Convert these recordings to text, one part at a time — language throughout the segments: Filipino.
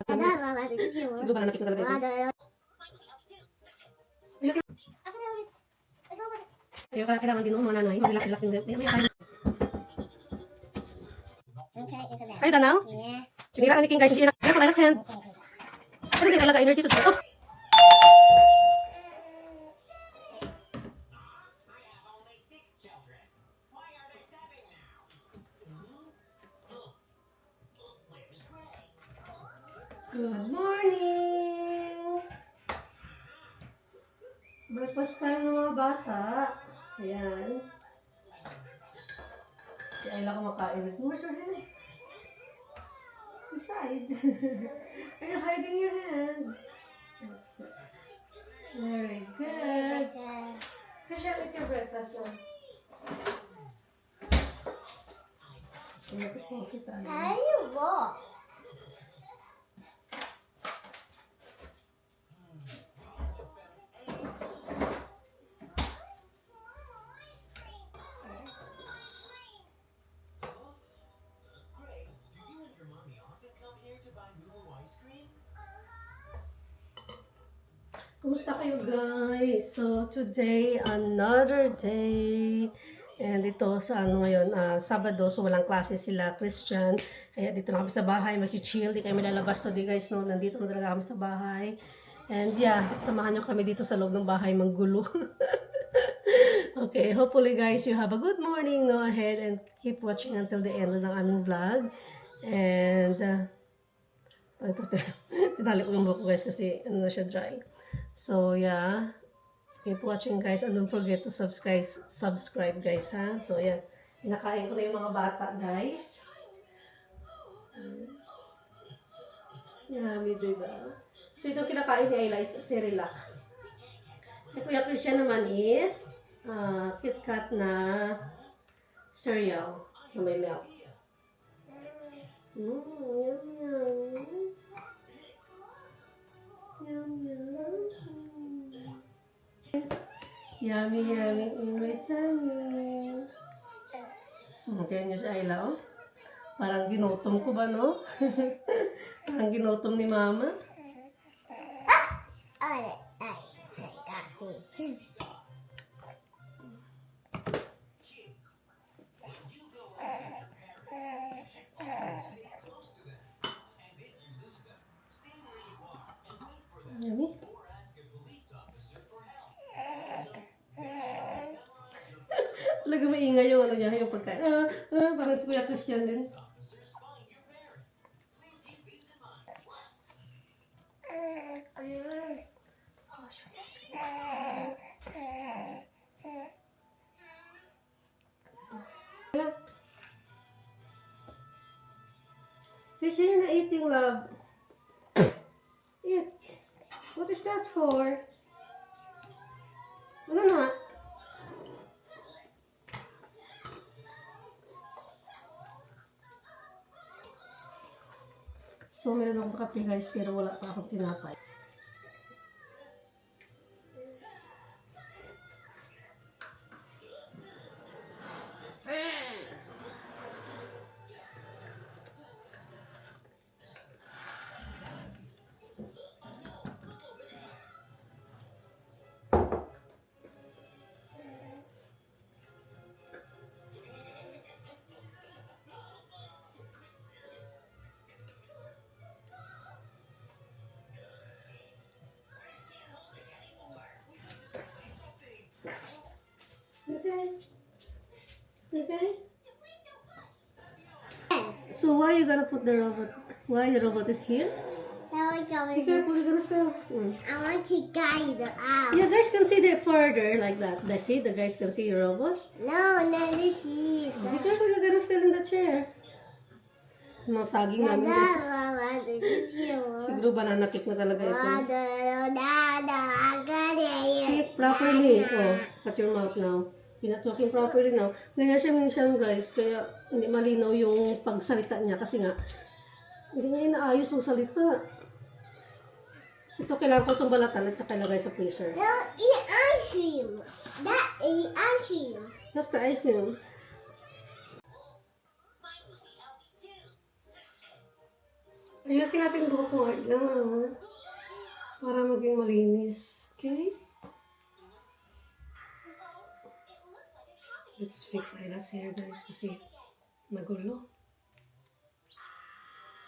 Siguro ba nakik na talaga ito? Ayos na. Kaya kailangan din ng mga nanay. Mag-relax din. May kain. Are you done now? Yeah. Sinira ni King guys. Sinira. Kaya pala hand. Ano din talaga energy to do? Oops. Good morning! Breakfast time ng mga bata. Ayan. Si Ayla kumakain. Where's your hand? Inside. Are you hiding your hand? That's it. Very good. Kasha, eat your breakfast now. Coffee tayo. How do you walk? Kumusta kayo guys? So today, another day. And ito sa ano ngayon, Sabado, so walang klase sila, Christian. Kaya dito na kami sa bahay, masi-chill. Di kami lalabas today guys, no? Nandito na talaga kami sa bahay. And yeah, samahan nyo kami dito sa loob ng bahay, manggulo. Okay, hopefully guys, you have a good morning. Go ahead and keep watching until the end ng aming vlog. And, ito, tinali ko yung buhok guys kasi ano na siya dry. So yeah, keep watching guys and don't forget to subscribe guys ha. So yeah, pinakain ko na yung mga bata guys. Yummy diba? So ito kinakain ni Ayla is Cerelac. Yung Kuya Christian naman is KitKat na cereal na may milk. Yum yum. Yum yum. Yummy, yummy in my tummy. Tingnan nyo si Ayla, oh. Parang ginutom ko ba, no? Parang ginutom ni Mama. Yummy. Talaga maingay yung ano niya, yung pagkain. Parang si Kuya Christian din. Christian, you're not eating, love. Eat. What is that for? Ano na? So, meron akong kape guys, pero wala pa akong tinapay. Okay? So why you gonna put the robot? Why the robot is here? Be careful, you're gonna fall. I want to guide it out. You guys can see there further like that. That's it. The guys can see your robot. No, this is. Be careful, you're gonna fall in the chair. Mga saging namin guys. Siguro banana cake na talaga ito. Speak properly. Oh, cut your mouth now. You're not talking properly now. Ganyan siya minsan guys. Kaya hindi malinaw yung pagsalita niya. Kasi nga, hindi niya inaayos yung salita. Ito kailangan ko itong balatan at saka ilagay sa freezer. No, eat ice cream. That is ice cream. That's the ice cream. Ayusin natin buhok mo lang. Para maging malinis. Okay? Let's fix Ayla's hair guys kasi magulo.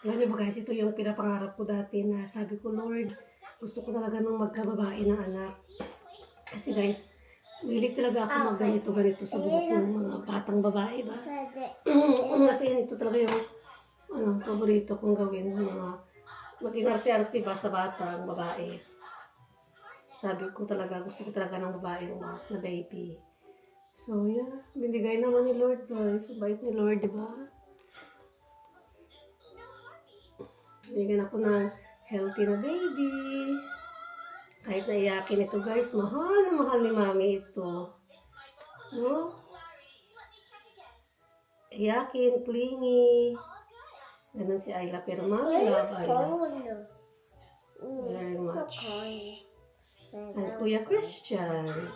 Alam niyo ba guys, ito yung pinapangarap ko dati na sabi ko, Lord, gusto ko talaga nung magkababae ng anak. Kasi guys, mahilig talaga ako magganito-ganito sa buhok ng mga batang babae ba? Kasi ito talaga yung paborito kong gawin, mga maging arte-arte ba sa batang babae. Sabi ko talaga, gusto ko talaga ng babae na baby. So yeah, binigay naman ni Lord guys. Bait ni Lord, di ba? Binigyan ako ng healthy na baby. Kahit naiyakin ito guys, mahal na mahal ni mami ito. No? Iyakin, clingy. Ganun si Ayla, pero mami love Ayla. Very much. And Kuya Christian.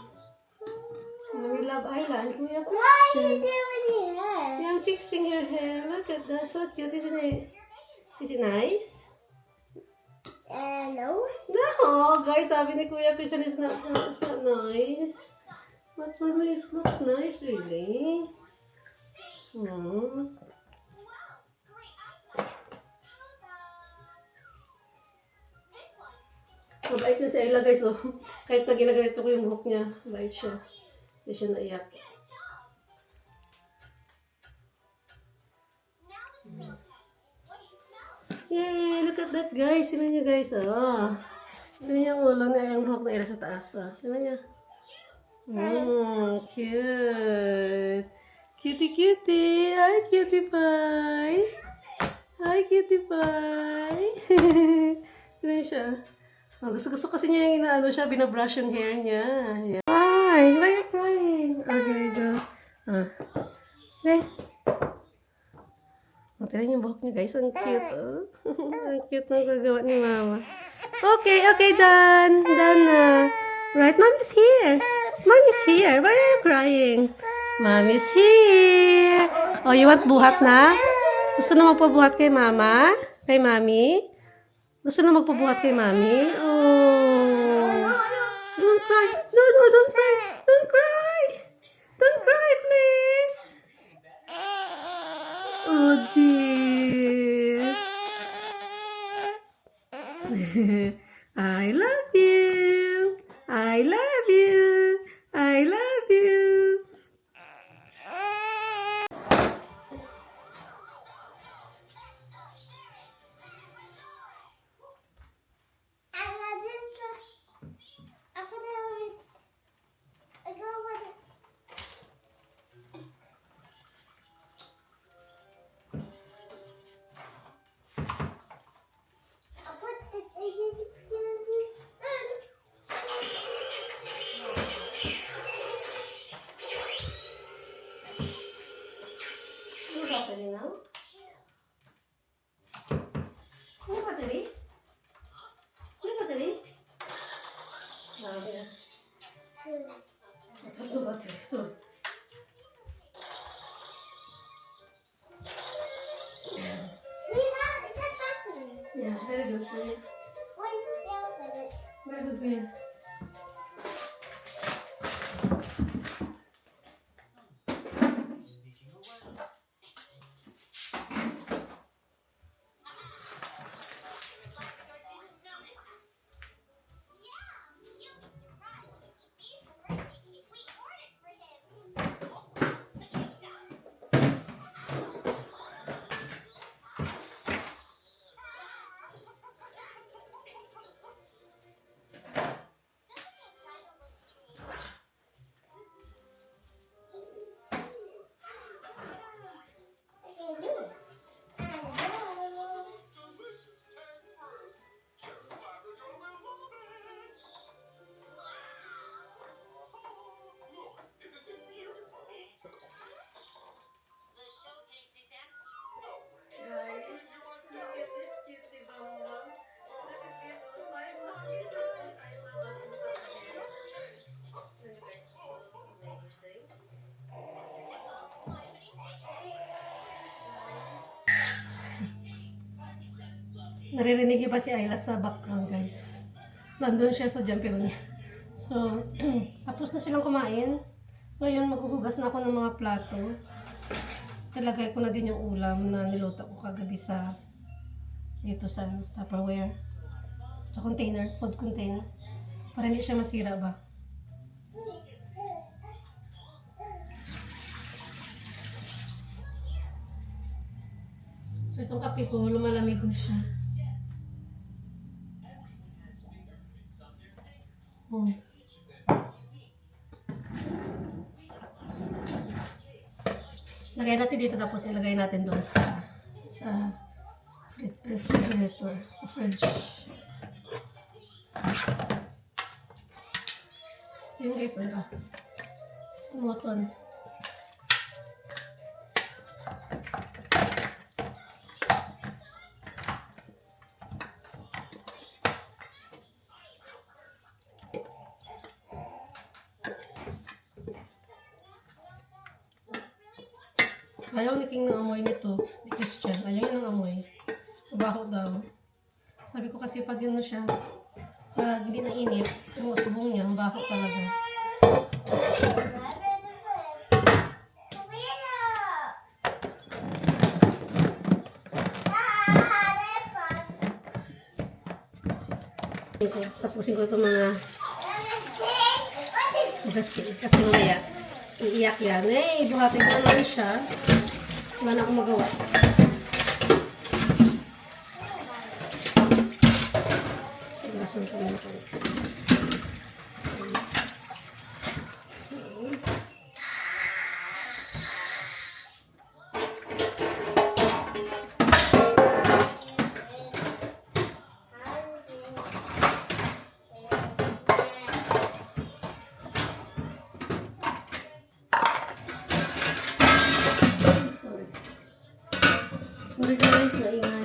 Mami love Ayla and Kuya What are you Christian. doing here? Yeah, I'm fixing your hair. Look at that, so cute, isn't it? Is it nice? No. No, guys, sabi ni Kuya Christian it's not nice. But for me, it looks nice, really. Hmm. Mabait na si Ayla, guys, oh. Kahit na ginaganito ko yung buhok niya, mabait siya. Hindi siya naiyak. Yay! Look at that, guys. Sino niyo, guys, oh. Sino yung ulo na yung buhok na Ayla sa taas, oh. Sino niya? Cute. Cutie, cutie. Hi, cutie pie. Hi, cutie pie. Sino siya? Oh, gusto kasi niya yung siya, binabrush yung hair niya. Yeah. Hi, why are you crying? Oh, there you go. There. Oh, tignan yung buhok niya, guys. Ang cute, oh. Ang cute ng gagawa ni Mama. Okay, done. Done na. Right, Mommy's here. Mommy's here. Why are you crying? Mommy's here. Oh, you want buhat na? Gusto na magpabuhat kay Mama? Kay Mommy? Gusto na magpabuhat kay Mami? Oh. Don't cry. No, don't cry. Don't cry. Don't cry, please. Oh, dear. I love you. I love you. I love you. Battery now? Ano battery? Ano battery? Ito na battery. Sorry. Yeah, very good for you. Very good for you. Naririnig niyo ba si Ayla sa background, guys? Nandun siya sa jumper niya. So, tapos na silang kumain. Ngayon, maghuhugas na ako ng mga plato. Talagay ko na din yung ulam na niluto ko kagabi sa dito sa Tupperware. Sa container, food container. Para hindi siya masira ba. So, itong kape ko, lumalamig na siya. Lagay natin dito tapos ilagay natin doon sa refrigerator, sa fridge. Yun guys, ano? Moton. Ayaw ni King ng amoy nito, ni Christian. Ayaw niya ng amoy. Mabaho daw. Sabi ko kasi pag ano siya, pag hindi na init, yung usubong niya, mabaho talaga. Tapusin ko itong mga kasi mamaya iiyak yan. Eh, buhatin ko naman siya. Wala na akong magawa. Lasan ko naman ito. Sorry guys, maingay.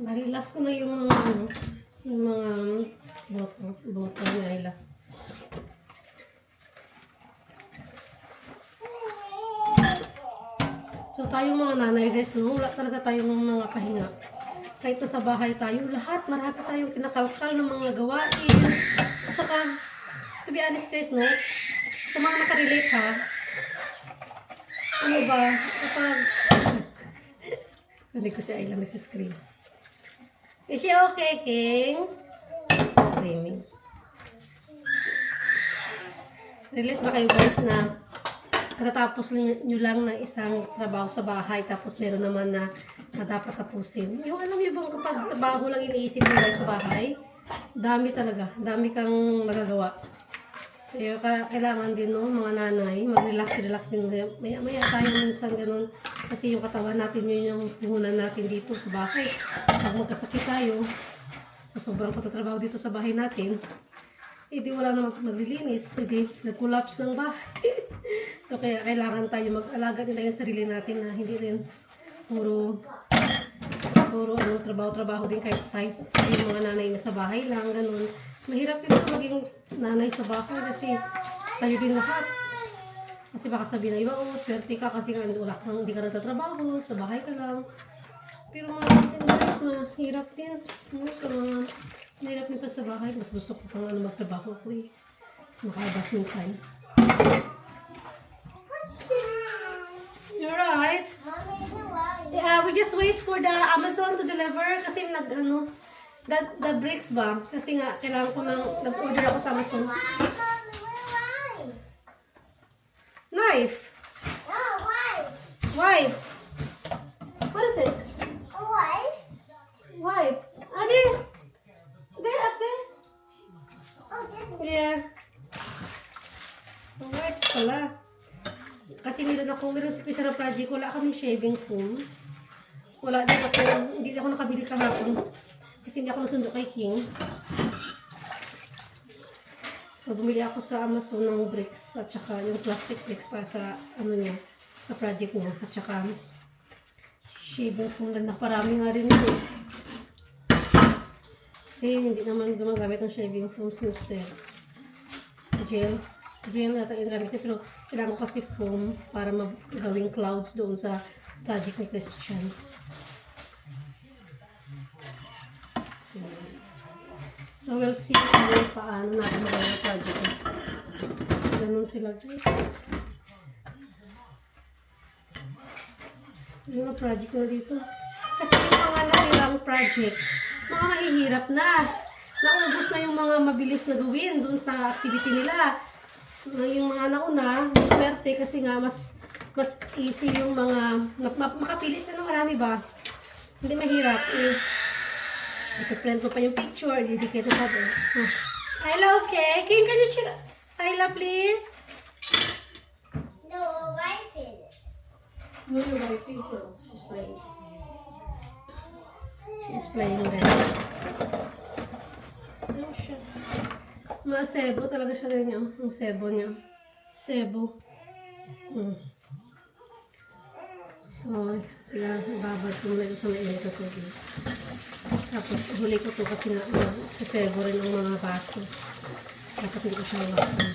Narilas ko na yung mga ano, yung mga boto ni Ayla. So tayong mga nanay guys, no, wala talaga tayong mga pahinga. Kahit nasa bahay tayo, lahat marami tayong kinakalkal ng mga gawain. At saka, to be honest guys, no, sa mga nakarelate ha, ano ba, kapag hindi ko si Ayla nagsiscream. Is she okay, King? Screaming. Relate ba kayo guys na natatapos nyo lang ng isang trabaho sa bahay tapos meron naman na dapat tapusin? Yung alam nyo bang kapag trabaho lang iniisip mo guys sa bahay, dami talaga. Dami kang magagawa. Kaya kailangan din no, mga nanay, mag-relax din. Maya tayo minsan ganun. Kasi yung katawan natin, yun yung puhunan natin dito sa bahay. Pag magkasakit tayo, sa sobrang pagtatrabaho dito sa bahay natin, di wala na maglilinis. Di nag-collapse ng bahay. So kaya kailangan tayo mag-alaga din tayo sa sarili natin na hindi rin puro ano, trabaho din kahit tayo yung mga nanay na sa bahay lang, ganun. Mahirap din maging nanay sa bahay kasi tayo din lahat. Kasi baka sabihin ng iba, oh, swerte ka kasi wala kang, hindi ka nagtatrabaho, sa bahay ka lang. Pero mahirap din guys, mahirap din. So, mahirap din pa sa bahay. Mas gusto ko pang ano, magtrabaho ko eh. Makalabas minsan. You're right. Yeah, we just wait for the Amazon to deliver kasi the bricks ba? Kasi nga, kailangan ko nag-order ako sa Amazon. Knife. Oh, wife. Wife. What is it? A wife? Wife. Ade. Ade, up there. Oh, this Yeah. wipes pala. Kasi meron siya na project, wala kaming shaving foam. Wala din ako, hindi ako nakabili kahapon. Kasi hindi ako nasundo kay King. So, bumili ako sa Amazon ng bricks at saka yung plastic bricks para sa, niya, sa project niya. At saka, shaving foam, ganda. Parami nga rin ito. Kasi hindi naman gumagamit ng shaving foam si Mr. Gel yata yung gamit niya, pero kailangan ko kasi foam para magawing clouds doon sa project ni Christian. So we'll see kung paano natin magawa yung project. So ganun sila guys. Yung mga project na dito. Kasi yung mga natirang project, mga mahihirap na. Naubos na yung mga mabilis na gawin doon sa activity nila. Yung mga nauna, swerte kasi nga mas easy yung mga makapilis na ng marami ba. Hindi mahirap. Ipiprint mo pa yung picture, didikit mo pa doon. Ayla, okay? King, can you check? Ayla, please? No, wiping. No, you're wiping her. She's playing. She's playing guys. Oh, shucks. Mga sebo talaga siya rin yun. Ang sebo niya. Sebo. So, ibabad ko muna sa mainit na tubig. Tapos, huli ko to kasi na sa sebo rin ang mga baso. Dapat hindi ko siya iwakan.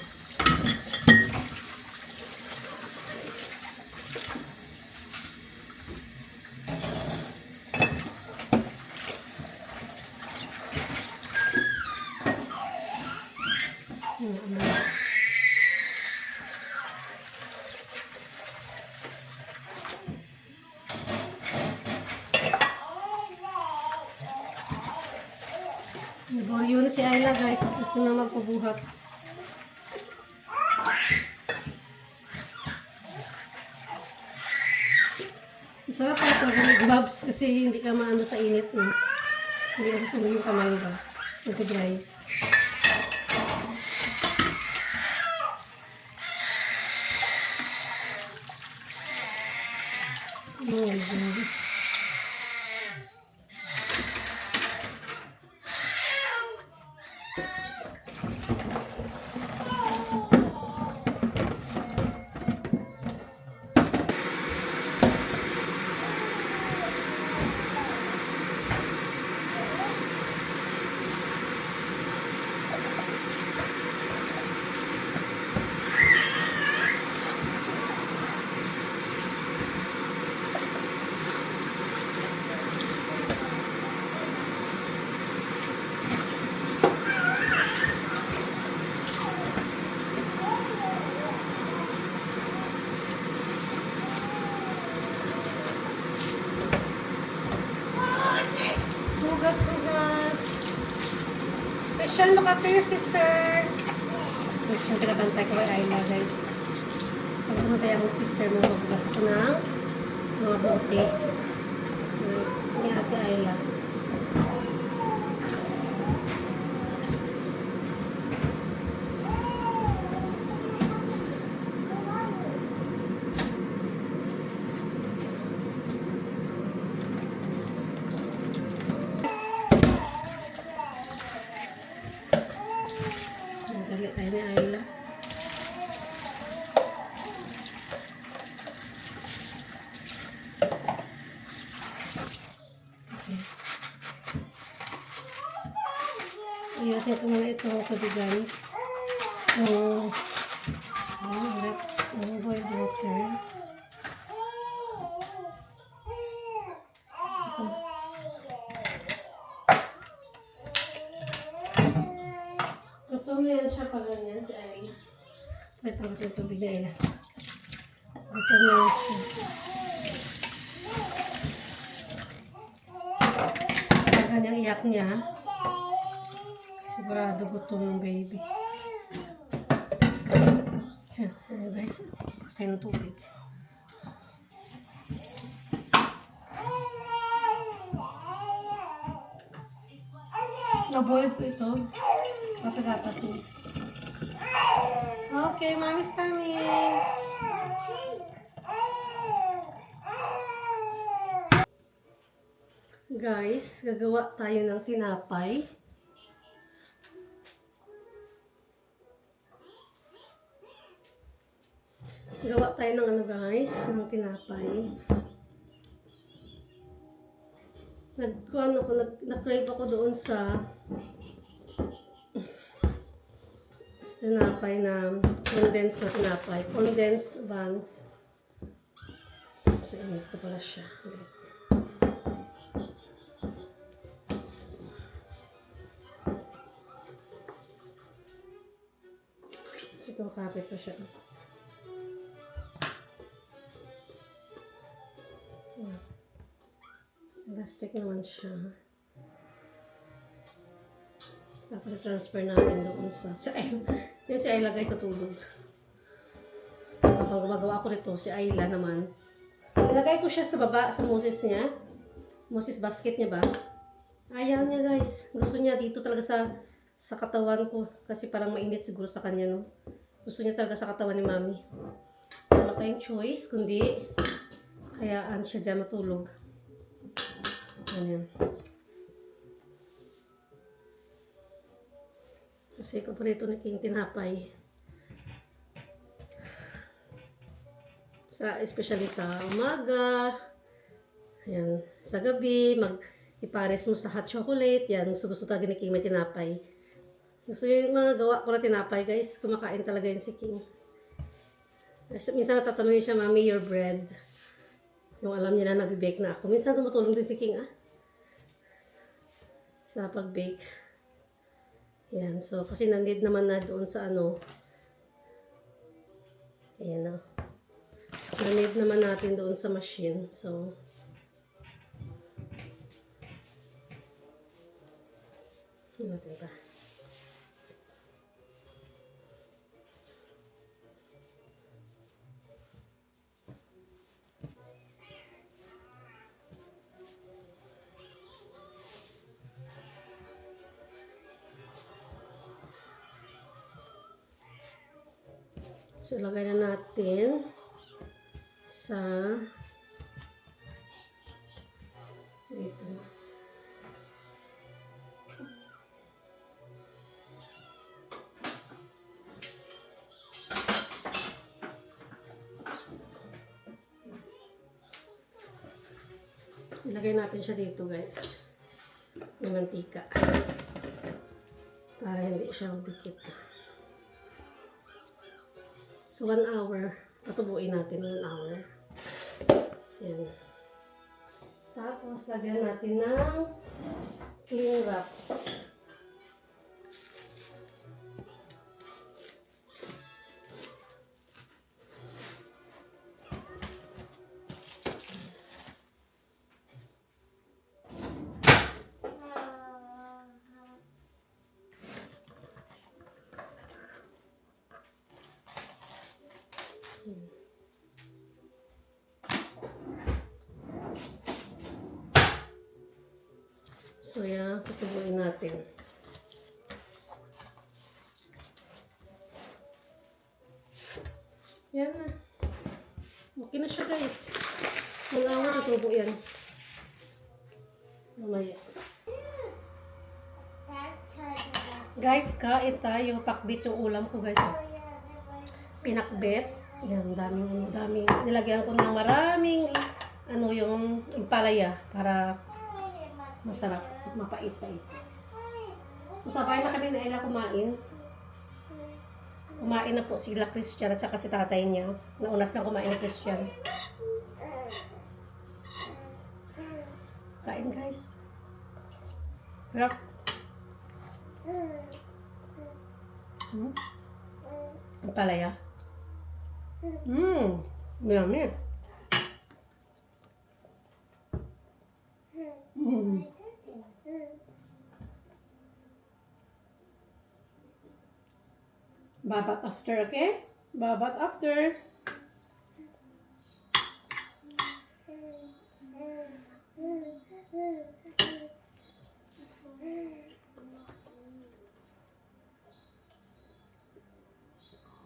Naboryo na si Ayla guys. Gusto na magpabuhat. Masarap pala sa gloves kasi hindi ka maano sa init. Hindi kasi sunog yung kamay ba. Nag-dry. Oh my God. Hugas. Christian, look after your sister. Christian, pinabantay ko kay Ayla, guys. Pag-umatay akong sister mo, magbukas ako ng mga bote. Ni Ate Ayla. Dali tayo ni Ayla. Okay. Ayusin ko muna ito kabigan. Boiled water. Gutom na yan siya pag ganyan si Ayla. Pwede ako ito tubig na Ayla. Gutom na yan siya. Pag ganyang iyak niya, sigurado gutom yung baby. Siya, ano guys, gusto ng tubig. Na-boil ko ito. Masagatas niya. Okay, mommy's coming. Guys, gagawa tayo ng tinapay. Gawa tayo ng ano guys, ng tinapay. Nag-crave ako doon sa tinapay na condensed na tinapay. Condensed buns. So, ito pala siya. Ito, kapit pa siya. Plastic naman siya. Tapos transfer natin doon sa yun si Ayla guys natulog. Habang gumagawa ko nito, si Ayla naman. Ilagay ko siya sa baba, sa Moses niya. Moses basket niya ba? Ayaw niya guys. Gusto niya dito talaga sa katawan ko. Kasi parang mainit siguro sa kanya, no? Gusto niya talaga sa katawan ni Mami. So, wala tayong choice, kundi hayaan siya dyan matulog. Ayan. Kasi paborito ni King tinapay. Especially sa umaga. Ayan. Sa gabi, ipares mo sa hot chocolate. Yan. Gusto talaga ni King may tinapay. Gusto yung mga gawa ko na tinapay, guys. Kumakain talaga yun si King. Minsan natatanungin siya, Mommy, your bread. Yung alam niya na nag-bake na ako. Minsan tumutulong din si King, sa pag-bake. Yan. So, kasi nandid naman na doon sa ano. Ayan, nandid naman natin doon sa machine. So, natin pa. So, lagay na natin sa ito. Ilagay natin siya dito, guys. May mantika. Para hindi siya magdikit. So, 1 hour. Patubuin natin 1 hour. Yan. Tapos, lagyan natin ng cling wrap. So, yan. Patubuin natin. Yan na. Okay na siya, guys. Wala ako tutubo yan. Mamaya. Guys, kain tayo. Pakbit yung ulam ko, guys. Pinakbet. Yan, daming. Nilagyan ko ng maraming, yung palaya para masarap. Mapait-pait. So, sabay na kami na Ella kumain. Kumain na po sila Christian at saka si tatay niya. Naunas na kumain na Christian. Kain, guys. Harap. Ang palaya. Yummy. Babat after, okay? Babat after.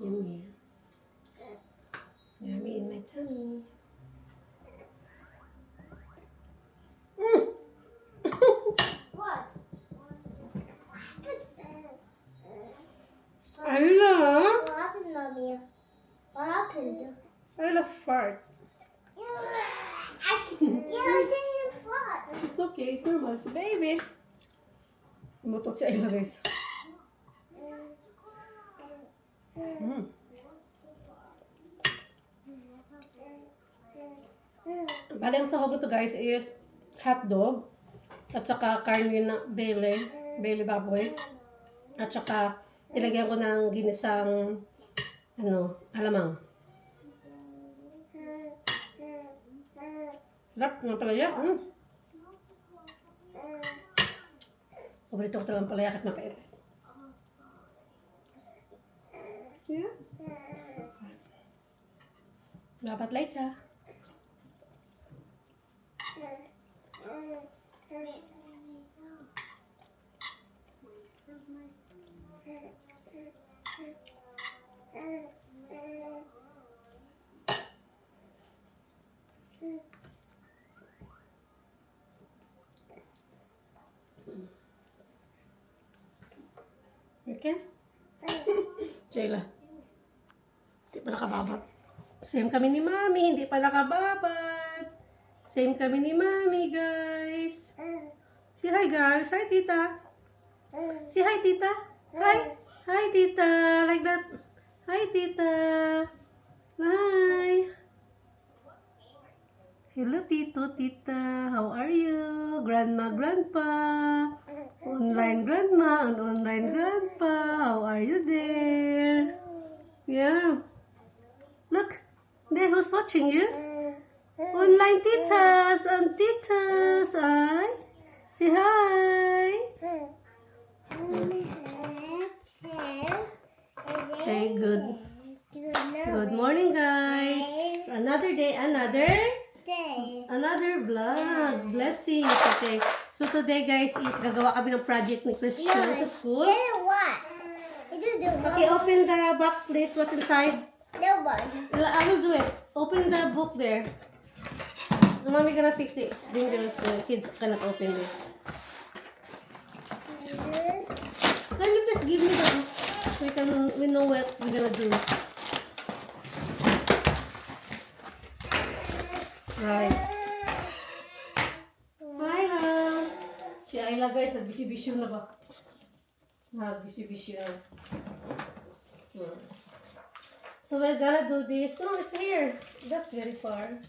Yummy. Yummy in my tummy. I love fart. You say fart. It's okay, it's normal. So, baby. Umutot si Ayla, guys. Bali, ang sahog ito, guys, is hotdog. At saka karne na bele baboy. At saka, nilagyan ko ng ginisang, alamang. Sarap, ng palaya. Paborito ko talagang palaya kahit mapait. Yeah. Dapat light siya. Okay? Jayla. Hindi pa nakababat. Same kami ni Mami, hindi pa nakababat. Same kami ni Mami, guys. Say hi, guys. Hi, Tita. Say hi, Tita. Hi. Hi, Tita. Like that. Hi, Tita. Hi. Hello, Tito, Tita. How are you? Grandma, Grandpa. Online grandma and online grandpa. How are you there? Yeah. Look. There, who's watching you? Online titas and titas. Hi. Say hi. Say good morning, guys. Another day, another vlog. Blessings. Okay. So today, guys, is gagawa kami ng project ni Christian sa school. What? Okay, open the box, please. What's inside? The one. I will do it. Open the book there. Mommy gonna fix it. It's dangerous. The kids cannot open this. Can you please give me the book so we know what we're gonna do. Right. Hi, love. Si Ayla, guys, nagbisi-bisyo na ba? Nagbisi-bisyo. So we're gonna do this. No, it's here. That's very far.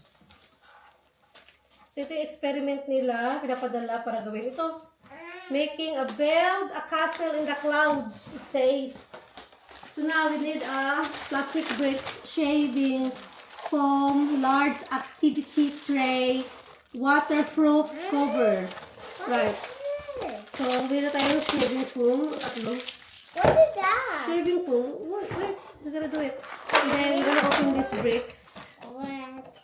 So ito yung experiment nila. Pinapadala para gawin ito. Making build a castle in the clouds, it says. So now we need a plastic bricks, shaving foam, large activity tray, waterproof cover. Right. So, meron tayong shaving foam. What is that? Shaving foam. Wait, we're gonna do it. And then, we're gonna open these bricks. What?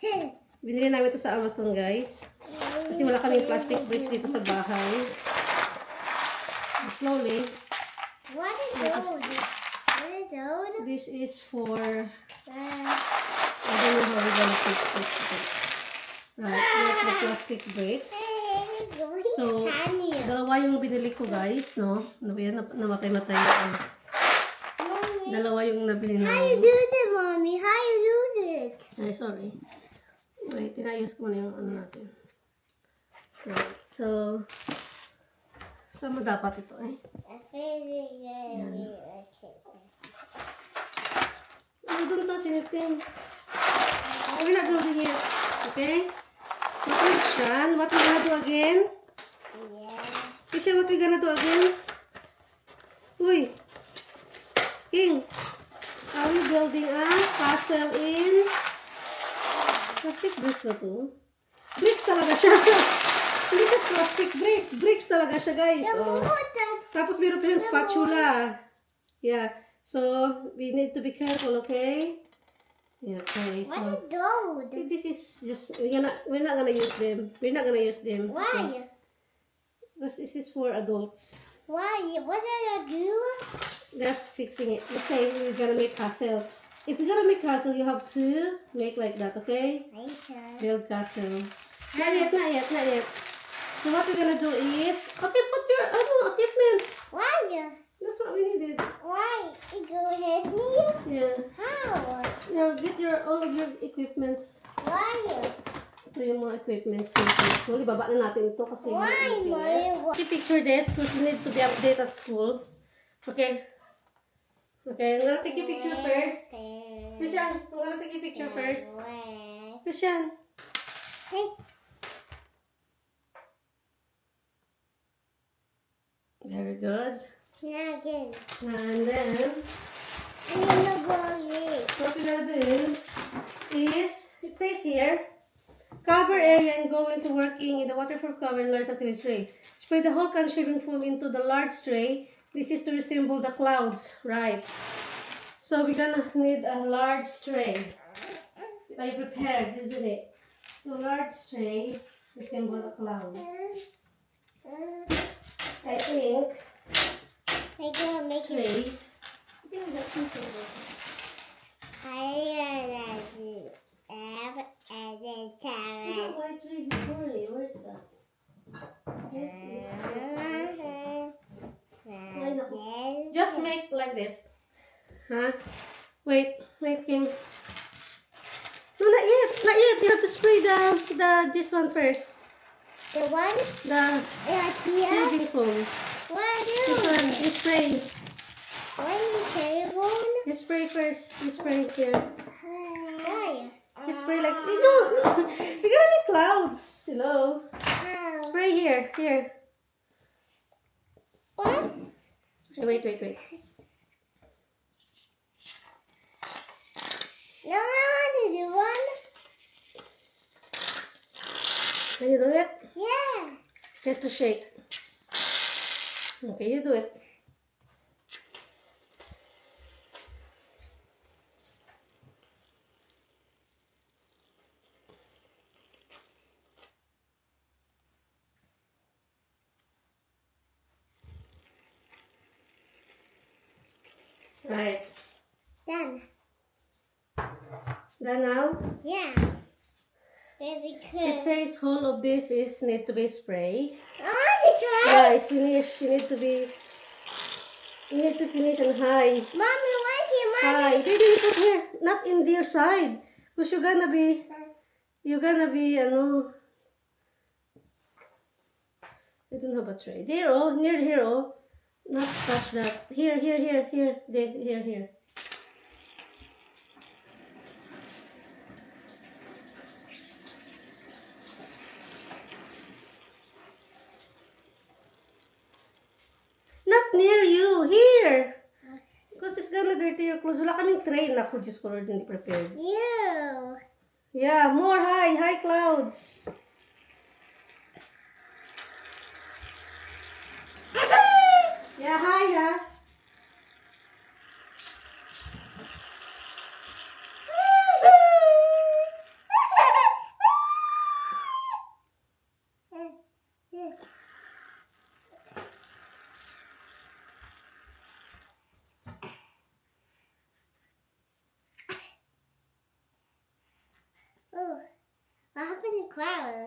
Binili namin ito sa Amazon, guys. Kasi wala kaming plastic bricks dito sa bahay. Slowly. What is those? What is those? This is for... I don't know how we're gonna fix this. Right, we have the plastic bricks. So, dalawa yung binili ko, guys, no? Namatay-matay yan. Dalawa yung nabili How you namin. do this, Mommy? How you do this? Ay, sorry. Wait, tinayos ko na yung ano natin. Right, so... Saan mo dapat ito, eh? Oh, don't touch anything. We're not building it. Okay? So, Christian, what we gonna do again? Christian, what we gonna do again? Uy! King! Are we building a castle in... Plastic bricks ba to? Bricks talaga siya! Hindi siya plastic bricks. Bricks talaga siya, guys. Oh. Tapos meron pa yung spatula. Yeah. So, we need to be careful, okay? Yeah, okay. So, What is those? this is just, we're not gonna use them. We're not gonna use them. Why? Because this is for adults. Why? What did I do? That's fixing it. Let's say we're gonna make castle. If you're gonna make castle, you have to make like that, okay? Later. Build castle. Not yet, not yet, not yet. So what we're gonna do is, okay, put your equipment. Why? That's what we needed. Why? You go ahead me? Yeah. How? You get your all of your equipments. Why? Ito yung mga equipments sa school. Ibaba na natin ito kasi Why, Mommy? you picture this because you need to be updated at school. Okay? Okay, I'm gonna take your picture first. Christian, I'm gonna take your picture first. Christian. Hey. Very good. Now again. And then, I'm gonna go away. what we're gonna do is, it says here, cover area and go into working in the waterproof cover and large activity tray. Spray the whole can shaving foam into the large tray. This is to resemble the clouds, right? So we're gonna need a large tray. I prepared, isn't it? So large tray, resemble the clouds. I think I'm gonna make it. tray. I think that's suitable. Why tray before me? Where's that? Just make like this. Huh? Wait, King. No, not yet. Not yet. You have to spray this one first. The one The here. shaving foam. What This do? one. You spray. When you telephone? You spray first. You spray here. Why? You spray like no. We're gonna need clouds. Hello. How? Spray here. Here. What? Okay, wait. No, I want to do one. Can you do it? Yeah. You have to shake. Okay, you do it. Right. Done. Done now? Yeah. Very It good. says whole of this is need to be spray. I want to try. Yeah, it's finished. You need to finish on high. Mommy, what's your mommy? High. Baby, you put here. Not in their side. Because you're gonna be, ano. I don't have a tray. There, oh, near here, oh. Not touch that. Here. Here. Not near you. Here. Because it's gonna dirty your clothes. Wala kaming tray. Naku, Diyos ko, Lord, hindi prepared. You. Yeah, more high clouds. Yeah, high, huh? Oh, what happened to Clara?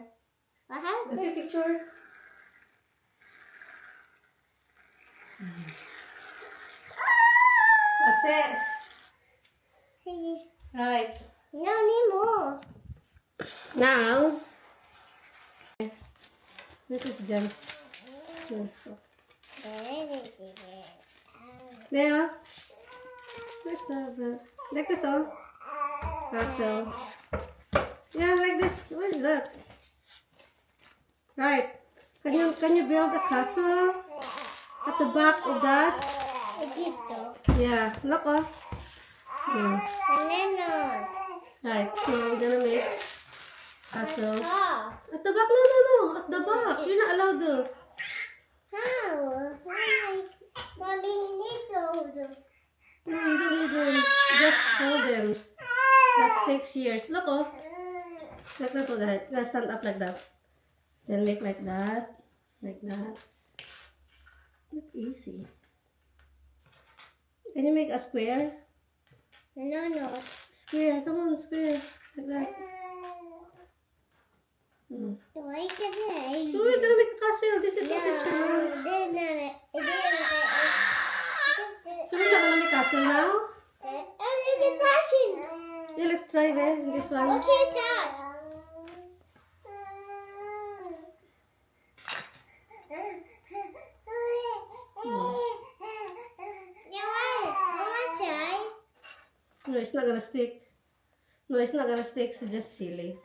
What happened? Take a picture. That's it. Right. No, need more. Now, let it jump. Yes. There. Where's the like this on? Castle. Yeah, like this. What is that? Right. Can you build a castle at the back of that? Yeah. Look, oh. Yeah. Right. So we're gonna make castle at the back. No. At the back. You're not allowed to. How? Mommy, you need those. No, you don't need them. Just hold them. That takes years. Look, oh. Like that, right? You gotta stand up like that. Then make like that. Like that. Not easy. Can you make a square? No. Square. Come on, square. Like that. Why can I? Oh, we're gonna make a castle. This is what it shows. So we're not gonna make castle now? Oh, look at fashion. Yeah, let's try this one. Okay, touch. No, it's not gonna stick. No, it's not gonna stick. It's just silly.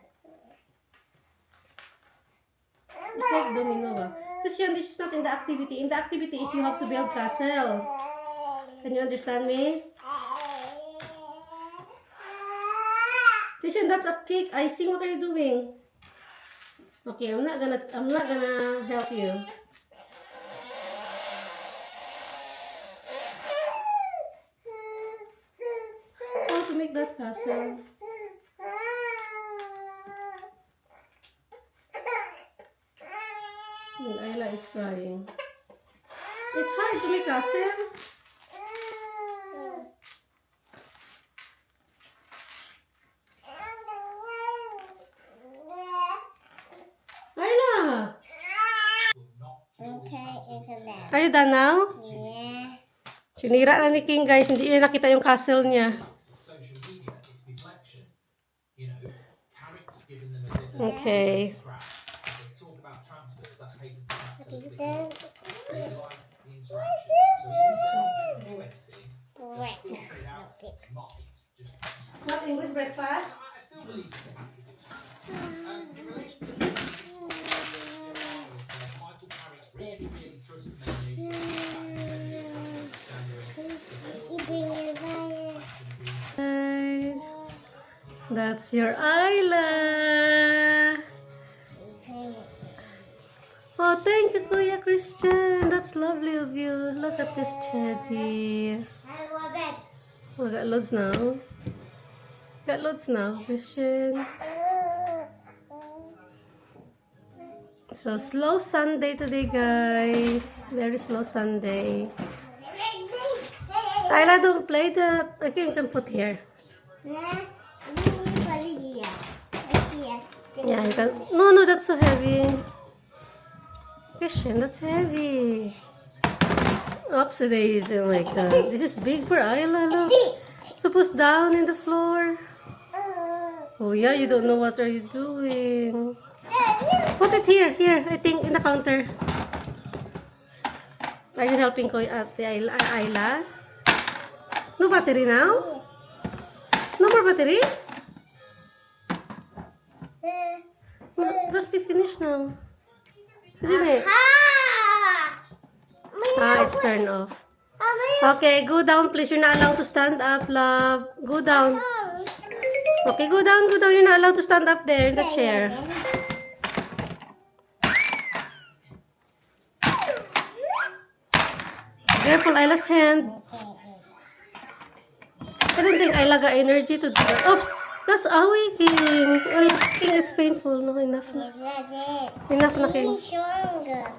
It's like domino. Christian, this is not in the activity. In the activity is you have to build castle. Can you understand me? Christian, that's a cake icing. What are you doing? Okay, I'm not gonna help you. How to make that castle? And Ayla is crying. It's hard to make castle. Ayla! Okay, it's a that. Are you done now? Yeah. Sinira na ni King, guys. Hindi niya nakita yung castle niya. Social media, it's deflection. You know, Carrick's giving them a bit of Okay. crap. They talk about transfers, that paper absolutely they like the interaction. So even if they're not doing the USD, they still put it out might just What English breakfast? I still believe it's a happy in relation to Michael Carrick really, really trusts menus. Guys, that's your Ayla. Oh, thank you, Kuya Christian. That's lovely of you. Look at this teddy. I love it. Oh, got loads now. Got loads now, Christian. So, slow Sunday today, guys. Very slow Sunday. Ayla, don't play that. Okay, you can put here. Yeah, you can. No, that's so heavy. Christian, that's heavy. Oops, daisy. Oh my god. This is big for Ayla. Look. Supposed down in the floor. Oh yeah, you don't know what are you doing. Put it here. I think in the counter. Are you helping ko Ate Ayla? No battery now? No more battery? Must be finished now. Isn't it? It's turned off. Okay, go down please. You're not allowed to stand up, love. Go down. Okay, go down. You're not allowed to stand up there in the chair. Careful, Ayla's hand. I don't think Ayla got energy to do that. Oops! That's Awi, King. Well, King, it's painful. No, enough na. Enough na, King. Stronger.